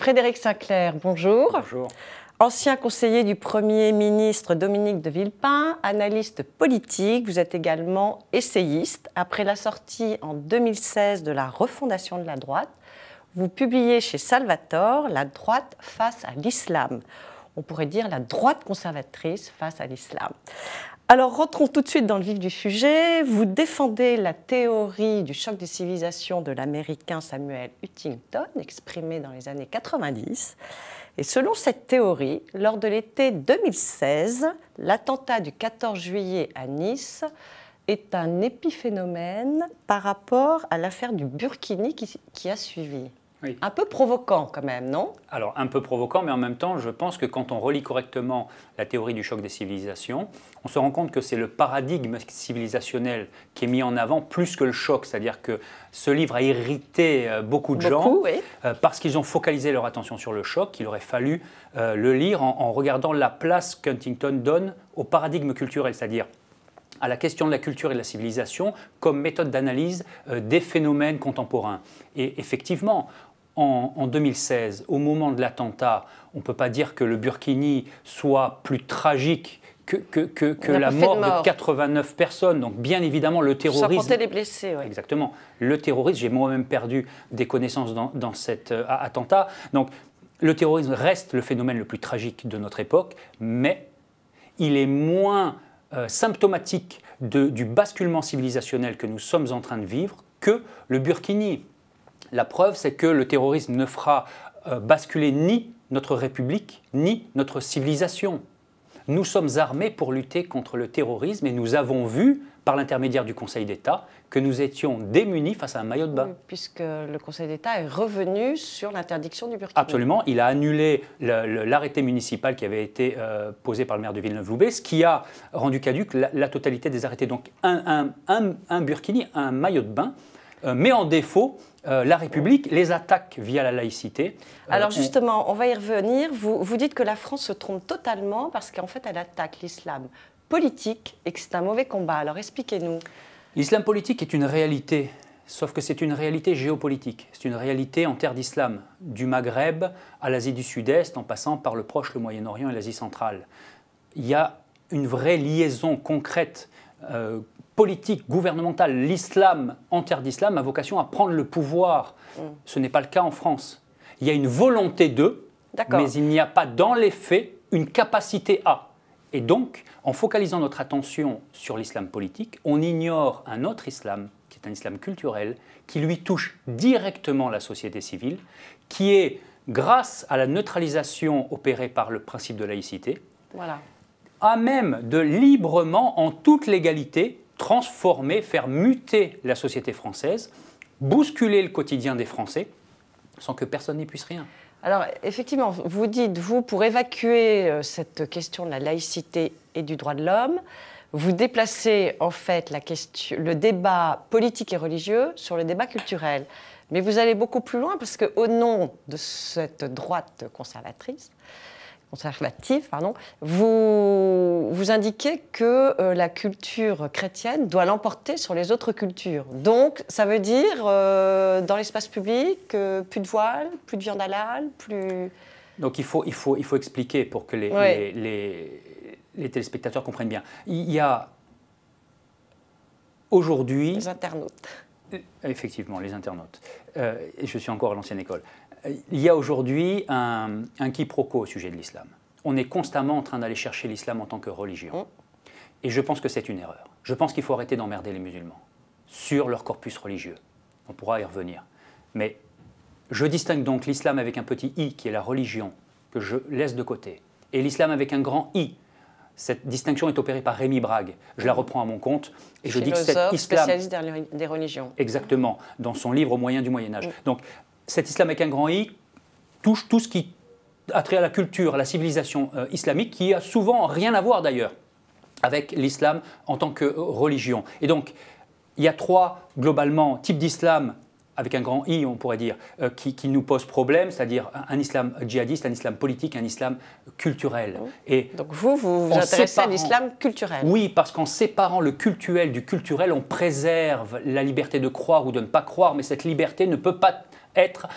Frédéric Sinclair, bonjour. Bonjour. Ancien conseiller du Premier ministre Dominique de Villepin, analyste politique, vous êtes également essayiste. Après la sortie en 2016 de la refondation de la droite, vous publiez chez Salvatore « La droite face à l'islam ». On pourrait dire la droite conservatrice face à l'islam. Alors, rentrons tout de suite dans le vif du sujet. Vous défendez la théorie du choc des civilisations de l'américain Samuel Huntington, exprimée dans les années 90. Et selon cette théorie, lors de l'été 2016, l'attentat du 14 juillet à Nice est un épiphénomène par rapport à l'affaire du Burkini qui a suivi. Oui. Un peu provoquant quand même, non? Alors, un peu provoquant, mais en même temps, je pense que quand on relit correctement la théorie du choc des civilisations, on se rend compte que c'est le paradigme civilisationnel qui est mis en avant plus que le choc. C'est-à-dire que ce livre a irrité beaucoup de gens oui. Parce qu'ils ont focalisé leur attention sur le choc. Il aurait fallu le lire en regardant la place qu'Huntington donne au paradigme culturel, c'est-à-dire à la question de la culture et de la civilisation comme méthode d'analyse des phénomènes contemporains. Et effectivement, en 2016, au moment de l'attentat, on ne peut pas dire que le Burkini soit plus tragique que la mort de 89 personnes. Donc bien évidemment, le terrorisme... Sans compter les blessés, oui. Exactement. Le terrorisme, j'ai moi-même perdu des connaissances dans cet attentat. Donc le terrorisme reste le phénomène le plus tragique de notre époque, mais il est moins symptomatique du basculement civilisationnel que nous sommes en train de vivre que le Burkini. La preuve, c'est que le terrorisme ne fera basculer ni notre République, ni notre civilisation. Nous sommes armés pour lutter contre le terrorisme et nous avons vu, par l'intermédiaire du Conseil d'État, que nous étions démunis face à un maillot de bain. Oui, puisque le Conseil d'État est revenu sur l'interdiction du Burkini. Absolument, il a annulé l'arrêté municipal qui avait été posé par le maire de Villeneuve-Loubet, ce qui a rendu caduque la totalité des arrêtés. Donc un Burkini, un maillot de bain, met en défaut la République, les attaques via la laïcité. Alors justement, on va y revenir. Vous dites que la France se trompe totalement parce qu'en fait, elle attaque l'islam politique et que c'est un mauvais combat. Alors expliquez-nous. L'islam politique est une réalité, sauf que c'est une réalité géopolitique. C'est une réalité en terre d'islam, du Maghreb à l'Asie du Sud-Est, en passant par le Proche, le Moyen-Orient et l'Asie centrale. Il y a une vraie liaison concrète politique, gouvernementale. L'islam, en terre d'islam, a vocation à prendre le pouvoir. Ce n'est pas le cas en France. Il y a une volonté de, mais il n'y a pas dans les faits une capacité à. Et donc, en focalisant notre attention sur l'islam politique, on ignore un autre islam, qui est un islam culturel, qui lui touche directement la société civile, qui est, grâce à la neutralisation opérée par le principe de laïcité, à même de librement, en toute légalité, transformer, faire muter la société française, bousculer le quotidien des Français, sans que personne n'y puisse rien. Alors, effectivement, vous dites, vous, pour évacuer cette question de la laïcité et du droit de l'homme, vous déplacez en fait le débat politique et religieux sur le débat culturel. Mais vous allez beaucoup plus loin parce qu'au nom de cette droite conservative, vous indiquez que la culture chrétienne doit l'emporter sur les autres cultures. Donc, ça veut dire, dans l'espace public, plus de voile, plus de viande halal, plus... Donc, il faut expliquer pour que les téléspectateurs comprennent bien. Il y a aujourd'hui... Les internautes. Effectivement, les internautes. Je suis encore à l'ancienne école. Il y a aujourd'hui un quiproquo au sujet de l'islam. On est constamment en train d'aller chercher l'islam en tant que religion. Et je pense que c'est une erreur. Je pense qu'il faut arrêter d'emmerder les musulmans sur leur corpus religieux. On pourra y revenir. Mais je distingue donc l'islam avec un petit i, qui est la religion, que je laisse de côté, et l'islam avec un grand i. Cette distinction est opérée par Rémi Brague. Je la reprends à mon compte. Et je dis que cet islam... spécialiste des religions. Exactement, dans son livre Au moyen du Moyen-Âge. Donc, cet islam avec un grand I touche tout ce qui a trait à la culture, à la civilisation islamique, qui a souvent rien à voir d'ailleurs avec l'islam en tant que religion. Et donc, il y a trois, globalement, types d'islam, avec un grand I, on pourrait dire, qui nous posent problème, c'est-à-dire un islam djihadiste, un islam politique, un islam culturel. Et donc vous vous intéressez à l'islam culturel. Oui, parce qu'en séparant le cultuel du culturel, on préserve la liberté de croire ou de ne pas croire, mais cette liberté ne peut pas être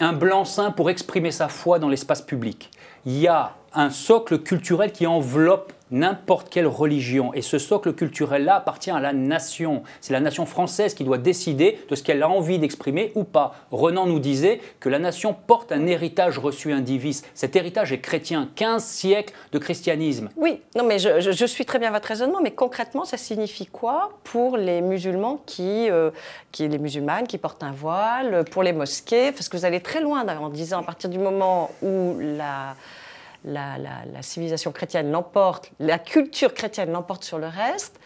un blanc-seing pour exprimer sa foi dans l'espace public. Il y a un socle culturel qui enveloppe n'importe quelle religion. Et ce socle culturel-là appartient à la nation. C'est la nation française qui doit décider de ce qu'elle a envie d'exprimer ou pas. Renan nous disait que la nation porte un héritage reçu indivise. Cet héritage est chrétien, 15 siècles de christianisme. Oui, non mais je suis très bien votre raisonnement, mais concrètement, ça signifie quoi pour les musulmans les musulmanes qui portent un voile, pour les mosquées? Parce que vous allez très loin en disant à partir du moment où la civilisation chrétienne l'emporte, la culture chrétienne l'emporte sur le reste,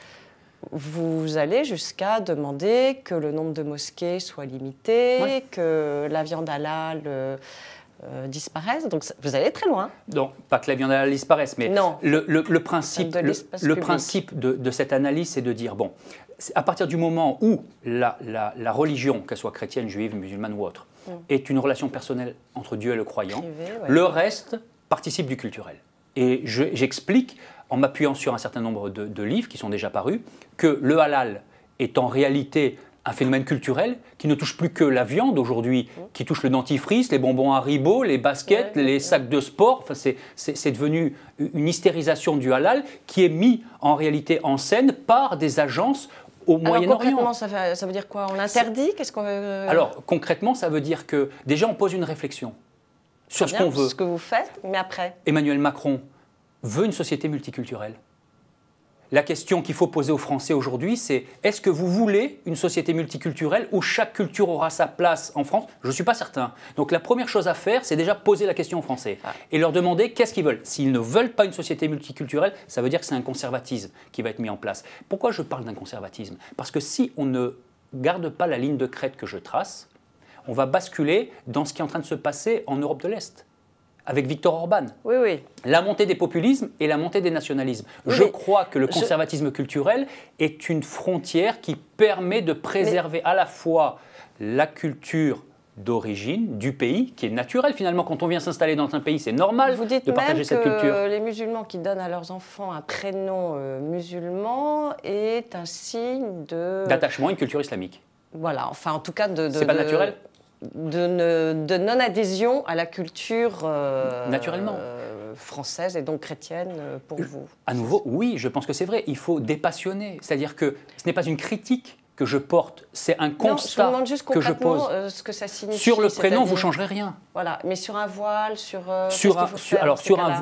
vous allez jusqu'à demander que le nombre de mosquées soit limité, oui, que la viande halal disparaisse. Donc vous allez très loin. Non, pas que la viande halal disparaisse, mais non, le principe de cette analyse, c'est de dire, bon, à partir du moment où la religion, qu'elle soit chrétienne, juive, musulmane ou autre, est une relation personnelle entre Dieu et le croyant, privé, ouais, le reste participe du culturel. Et j'explique, en m'appuyant sur un certain nombre de livres qui sont déjà parus, que le halal est en réalité un phénomène culturel qui ne touche plus que la viande aujourd'hui, qui touche le dentifrice, les bonbons Haribo, les baskets, les sacs de sport. Enfin, c'est devenu une hystérisation du halal qui est mis en réalité en scène par des agences au Moyen-Orient. Concrètement, ça veut dire quoi? On l'interdit? Qu'est-ce qu'on veut... Alors, concrètement, ça veut dire que déjà on pose une réflexion sur ce qu'on veut. Ce que vous faites, mais après. Emmanuel Macron veut une société multiculturelle. La question qu'il faut poser aux Français aujourd'hui, c'est est-ce que vous voulez une société multiculturelle où chaque culture aura sa place en France? Je ne suis pas certain. Donc la première chose à faire, c'est déjà poser la question aux Français et leur demander qu'est-ce qu'ils veulent. S'ils ne veulent pas une société multiculturelle, ça veut dire que c'est un conservatisme qui va être mis en place. Pourquoi je parle d'un conservatisme? Parce que si on ne garde pas la ligne de crête que je trace, on va basculer dans ce qui est en train de se passer en Europe de l'Est, avec Viktor Orban. Oui, oui. La montée des populismes et la montée des nationalismes. Oui, je crois que le conservatisme culturel est une frontière qui permet de préserver à la fois la culture d'origine du pays, qui est naturelle finalement. Quand on vient s'installer dans un pays, c'est normal de partager cette culture. Vous dites même que les musulmans qui donnent à leurs enfants un prénom musulman est un signe d'attachement à une culture islamique. Voilà, enfin en tout cas c'est pas naturel de non-adhésion à la culture naturellement française et donc chrétienne pour vous. À nouveau, oui, je pense que c'est vrai. Il faut dépassionner. C'est-à-dire que ce n'est pas une critique que je porte, c'est un constat que je pose. Ce que ça signifie. Sur le prénom, vous ne changerez rien. Voilà, mais sur un voile,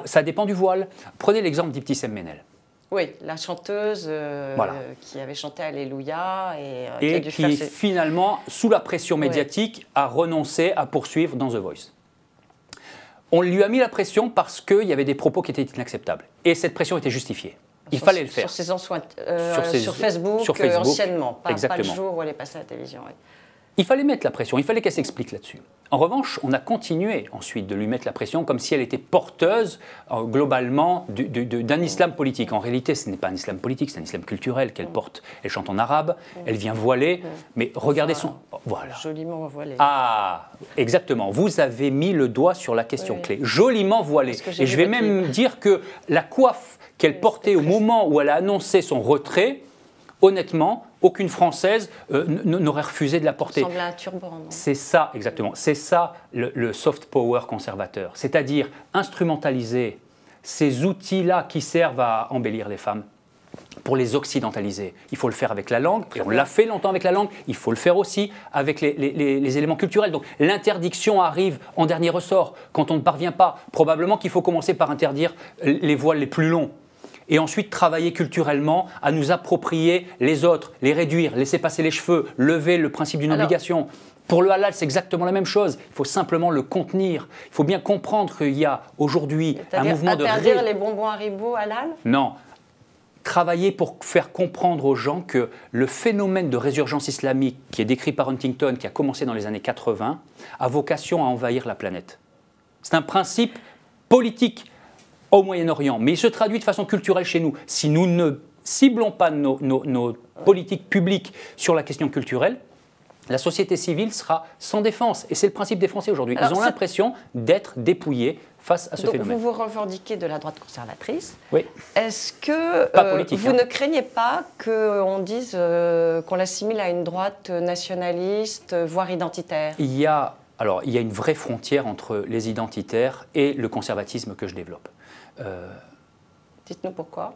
ça dépend du voile. Prenez l'exemple d'Ibtissem Menel. Oui, la chanteuse qui avait chanté Alléluia et qui finalement, sous la pression médiatique, a renoncé à poursuivre dans The Voice. On lui a mis la pression parce qu'il y avait des propos qui étaient inacceptables. Et cette pression était justifiée. Il fallait le faire. Sur Facebook, anciennement, pas le jour où elle est passée à la télévision. Oui. Il fallait mettre la pression, il fallait qu'elle s'explique là-dessus. En revanche, on a continué ensuite de lui mettre la pression comme si elle était porteuse globalement d'un islam politique. En réalité, ce n'est pas un islam politique, c'est un islam culturel qu'elle porte. Elle chante en arabe, elle vient voilée, mais regardez son... Voilà. Joliment voilée. Ah, exactement. Vous avez mis le doigt sur la question clé. Joliment voilée. Et je vais même dire que la coiffe qu'elle portait au moment où elle a annoncé son retrait, honnêtement, aucune Française n'aurait refusé de la porter. Ça ressemble à un turban, non ? C'est ça, exactement. C'est ça le soft power conservateur. C'est-à-dire instrumentaliser ces outils-là qui servent à embellir les femmes pour les occidentaliser. Il faut le faire avec la langue, et on l'a fait longtemps avec la langue, il faut le faire aussi avec les éléments culturels. Donc l'interdiction arrive en dernier ressort, quand on ne parvient pas. Probablement qu'il faut commencer par interdire les voiles les plus longs. Et ensuite travailler culturellement à nous approprier les autres, les réduire, laisser passer les cheveux, lever le principe d'une obligation. Pour le halal, c'est exactement la même chose. Il faut simplement le contenir. Il faut bien comprendre qu'il y a aujourd'hui un mouvement de... Interdire les bonbons Haribo halal ? Non. Travailler pour faire comprendre aux gens que le phénomène de résurgence islamique qui est décrit par Huntington, qui a commencé dans les années 80, a vocation à envahir la planète. C'est un principe politique au Moyen-Orient, mais il se traduit de façon culturelle chez nous. Si nous ne ciblons pas nos politiques publiques sur la question culturelle, la société civile sera sans défense. Et c'est le principe des Français aujourd'hui. Ils ont l'impression d'être dépouillés face à ce phénomène. Vous vous revendiquez de la droite conservatrice. Oui. Est-ce que vous ne craignez pas qu'on dise qu'on l'assimile à une droite nationaliste, voire identitaire ? Il y a Alors, il y a une vraie frontière entre les identitaires et le conservatisme que je développe. Dites-nous pourquoi.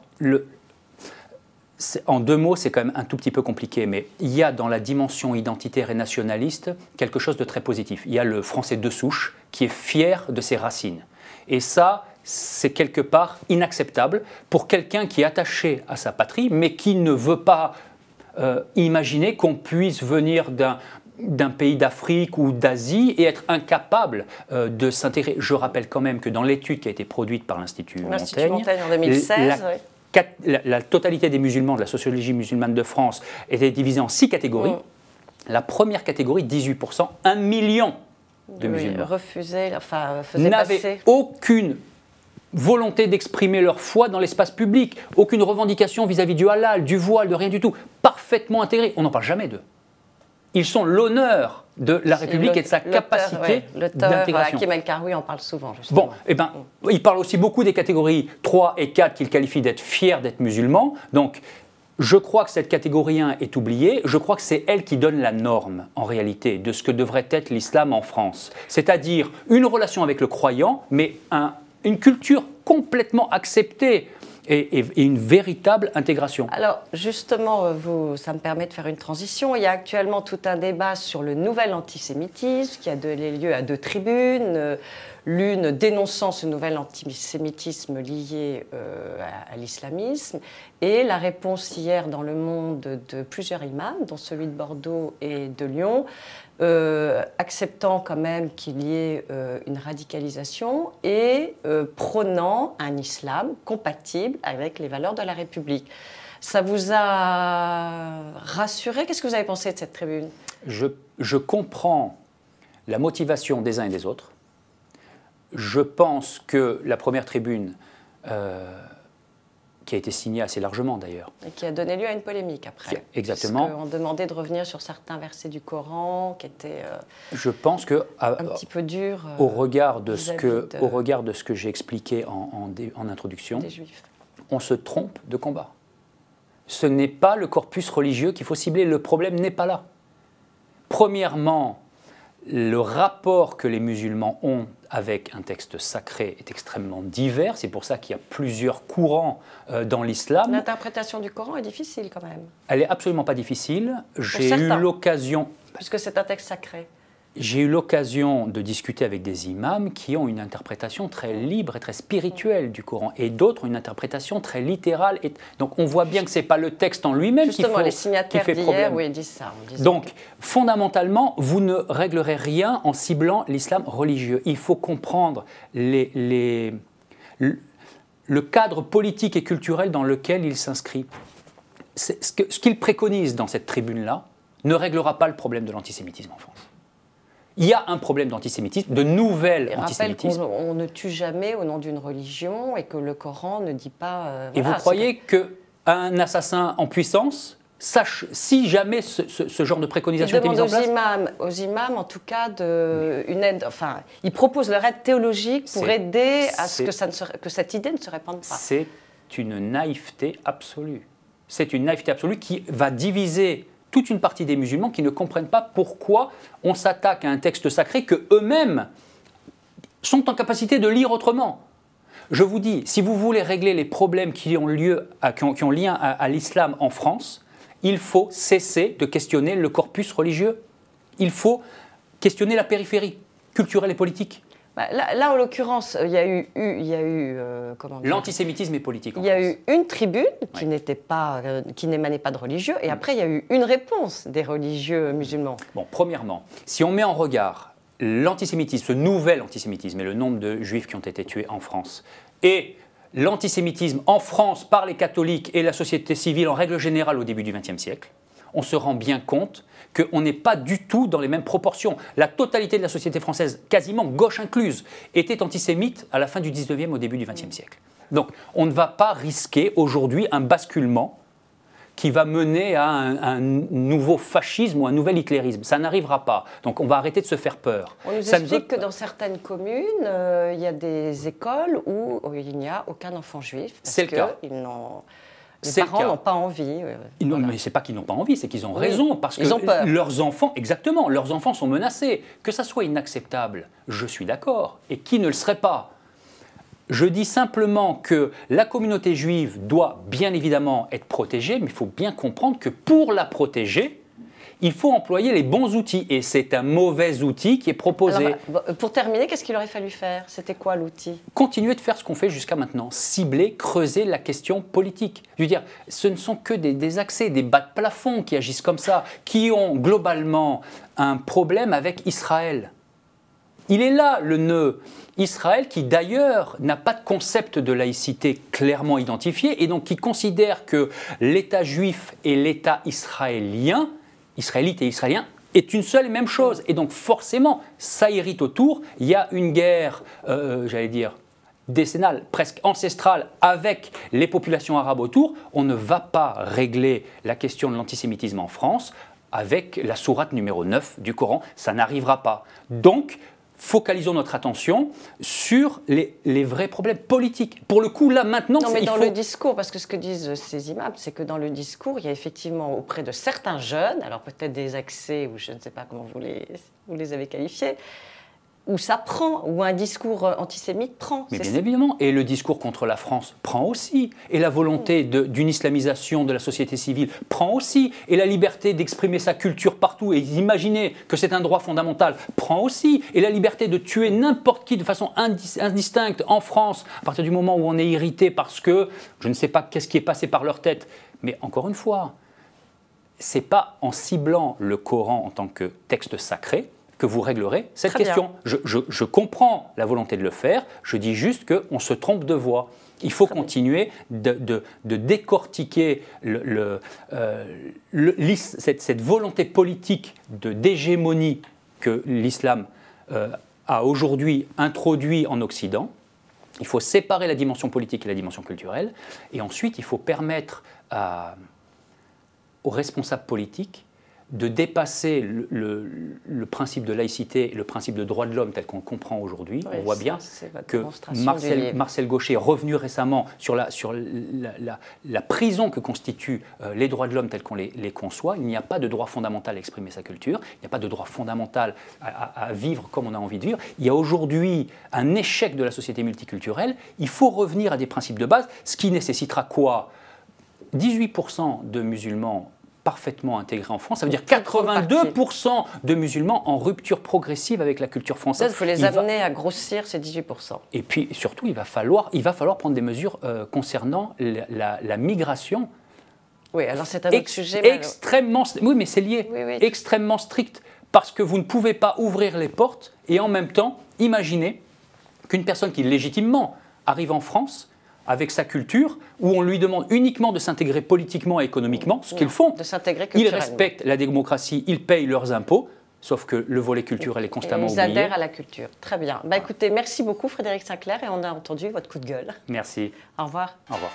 En 2 mots, c'est quand même un tout petit peu compliqué, mais il y a dans la dimension identitaire et nationaliste quelque chose de très positif. Il y a le français de souche qui est fier de ses racines. Et ça, c'est quelque part inacceptable pour quelqu'un qui est attaché à sa patrie, mais qui ne veut pas imaginer qu'on puisse venir d'un pays d'Afrique ou d'Asie et être incapable de s'intégrer. Je rappelle quand même que dans l'étude qui a été produite par l'Institut Montaigne en 2016, la totalité des musulmans de la sociologie musulmane de France était divisée en 6 catégories. La première catégorie, 18%, 1 million de musulmans, n'avaient aucune volonté d'exprimer leur foi dans l'espace public, aucune revendication vis-à-vis du halal, du voile, de rien du tout, parfaitement intégrés. On n'en parle jamais d'eux. Ils sont l'honneur de la République et de sa capacité d'intégration. Hakim El-Karoui en parle souvent, justement. Bon, il parle aussi beaucoup des catégories 3 et 4 qu'il qualifie d'être fiers d'être musulmans. Donc, je crois que cette catégorie 1 est oubliée. Je crois que c'est elle qui donne la norme, en réalité, de ce que devrait être l'islam en France. C'est-à-dire une relation avec le croyant, mais une culture complètement acceptée. Et une véritable intégration. Alors justement, ça me permet de faire une transition. Il y a actuellement tout un débat sur le nouvel antisémitisme qui a donné lieu à 2 tribunes. L'une dénonçant ce nouvel antisémitisme lié à l'islamisme et la réponse hier dans Le Monde de plusieurs imams, dont celui de Bordeaux et de Lyon, acceptant quand même qu'il y ait une radicalisation et prônant un islam compatible avec les valeurs de la République. Ça vous a rassuré? Qu'est-ce que vous avez pensé de cette tribune? Je comprends la motivation des uns et des autres. Je pense que la première tribune, qui a été signée assez largement d'ailleurs. Et qui a donné lieu à une polémique après. Exactement. On demandait de revenir sur certains versets du Coran qui étaient je pense que, un petit peu durs. Au regard de ce que j'ai expliqué en introduction, des Juifs. On se trompe de combat. Ce n'est pas le corpus religieux qu'il faut cibler. Le problème n'est pas là. Premièrement, le rapport que les musulmans ont avec un texte sacré est extrêmement divers. C'est pour ça qu'il y a plusieurs courants dans l'islam. L'interprétation du Coran est difficile quand même. Elle n'est absolument pas difficile. J'ai eu l'occasion... Puisque c'est un texte sacré. J'ai eu l'occasion de discuter avec des imams qui ont une interprétation très libre et très spirituelle du Coran, et d'autres une interprétation très littérale. Donc on voit bien que ce n'est pas le texte en lui-même qui fait problème. Oui, disent ça. Donc fondamentalement, vous ne réglerez rien en ciblant l'islam religieux. Il faut comprendre le cadre politique et culturel dans lequel il s'inscrit. Ce qu'il préconise dans cette tribune-là ne réglera pas le problème de l'antisémitisme en France. Il y a un problème d'antisémitisme, de nouvel antisémitisme. On ne tue jamais au nom d'une religion et que le Coran ne dit pas... et vous croyez qu'un assassin en puissance sache, si jamais ce genre de préconisation était mise en place... aux imams, en tout cas, une aide... Enfin, ils proposent leur aide théologique pour aider à ce que cette idée ne se répande pas. C'est une naïveté absolue. C'est une naïveté absolue qui va diviser toute une partie des musulmans qui ne comprennent pas pourquoi on s'attaque à un texte sacré que eux-mêmes sont en capacité de lire autrement. Je vous dis, si vous voulez régler les problèmes qui ont lien à l'islam en France, il faut cesser de questionner le corpus religieux. Il faut questionner la périphérie culturelle et politique. Là, en l'occurrence, il y a eu l'antisémitisme est politique. Il y a eu une tribune qui n'émanait pas de religieux, et après il y a eu une réponse des religieux musulmans. Bon, premièrement, si on met en regard l'antisémitisme, ce nouvel antisémitisme et le nombre de juifs qui ont été tués en France, et l'antisémitisme en France par les catholiques et la société civile en règle générale au début du XXe siècle, on se rend bien compte qu'on n'est pas du tout dans les mêmes proportions. La totalité de la société française, quasiment gauche incluse, était antisémite à la fin du XIXe, au début du XXe siècle. Donc on ne va pas risquer aujourd'hui un basculement qui va mener à un nouveau fascisme ou un nouvel hitlérisme. Ça n'arrivera pas. Donc on va arrêter de se faire peur. On nous explique que dans certaines communes, il y a des écoles où il n'y a aucun enfant juif. C'est le cas. Les parents n'ont pas envie. Non, mais ce n'est pas qu'ils n'ont pas envie, c'est qu'ils ont raison, parce ils ont que peur. leurs enfants, exactement, leurs enfants sont menacés. Que ça soit inacceptable, je suis d'accord. Et qui ne le serait pas? Je dis simplement que la communauté juive doit bien évidemment être protégée, mais il faut bien comprendre que pour la protéger, il faut employer les bons outils. Et c'est un mauvais outil qui est proposé. Alors, pour terminer, qu'est-ce qu'il aurait fallu faire? C'était quoi l'outil? Continuer de faire ce qu'on fait jusqu'à maintenant. Cibler, creuser la question politique. Je veux dire, ce ne sont que des accès, des bas de plafond qui agissent comme ça, qui ont globalement un problème avec Israël. Il est là le nœud. Israël qui d'ailleurs n'a pas de concept de laïcité clairement identifié et donc qui considère que l'État juif et l'État israélien, israélite et israélien, est une seule et même chose. Et donc forcément, ça irrite autour. Il y a une guerre, j'allais dire, décennale, presque ancestrale, avec les populations arabes autour. On ne va pas régler la question de l'antisémitisme en France avec la sourate numéro 9 du Coran. Ça n'arrivera pas. Donc, focalisons notre attention sur les vrais problèmes politiques. Pour le coup, là, maintenant... Non, mais dans le discours, parce que ce que disent ces imams, c'est que dans le discours, il y a effectivement auprès de certains jeunes, alors peut-être des accès, ou je ne sais pas comment vous les avez qualifiés, où ça prend, où un discours antisémite prend. Mais bien évidemment, et le discours contre la France prend aussi, et la volonté d'une islamisation de la société civile prend aussi, et la liberté d'exprimer sa culture partout et d'imaginer que c'est un droit fondamental prend aussi, et la liberté de tuer n'importe qui de façon indistincte en France, à partir du moment où on est irrité parce que je ne sais pas qu'est-ce qui est passé par leur tête. Mais encore une fois, c'est pas en ciblant le Coran en tant que texte sacré que vous réglerez cette question. Je comprends la volonté de le faire, je dis juste qu'on se trompe de voie. Il faut continuer de décortiquer cette volonté politique d'hégémonie que l'islam a aujourd'hui introduit en Occident. Il faut séparer la dimension politique et la dimension culturelle. Et ensuite, il faut permettre aux responsables politiques de dépasser le principe de laïcité et le principe de droit de l'homme tel qu'on le comprend aujourd'hui. Oui, on voit bien que Marcel Gauchet est revenu récemment sur la prison que constituent les droits de l'homme tels qu'on les conçoit. Il n'y a pas de droit fondamental à exprimer sa culture, il n'y a pas de droit fondamental à vivre comme on a envie de vivre. Il y a aujourd'hui un échec de la société multiculturelle. Il faut revenir à des principes de base, ce qui nécessitera quoi? 18% de musulmans parfaitement intégrés en France, ça veut dire 82% de musulmans en rupture progressive avec la culture française. Il faut les amener à grossir ces 18%. Et puis surtout, il va falloir prendre des mesures concernant la migration. Oui, alors c'est un autre sujet. Oui, mais c'est lié. Oui. Extrêmement strict, parce que vous ne pouvez pas ouvrir les portes et en même temps imaginer qu'une personne qui légitimement arrive en France avec sa culture, où on lui demande uniquement de s'intégrer politiquement et économiquement, ce qu'ils font. De s'intégrer culturellement. Ils respectent la démocratie, ils payent leurs impôts, sauf que le volet culturel est constamment oublié. Ils adhèrent à la culture. Très bien. Écoutez, merci beaucoup Frédéric Sinclair, et on a entendu votre coup de gueule. Merci. Au revoir. Au revoir.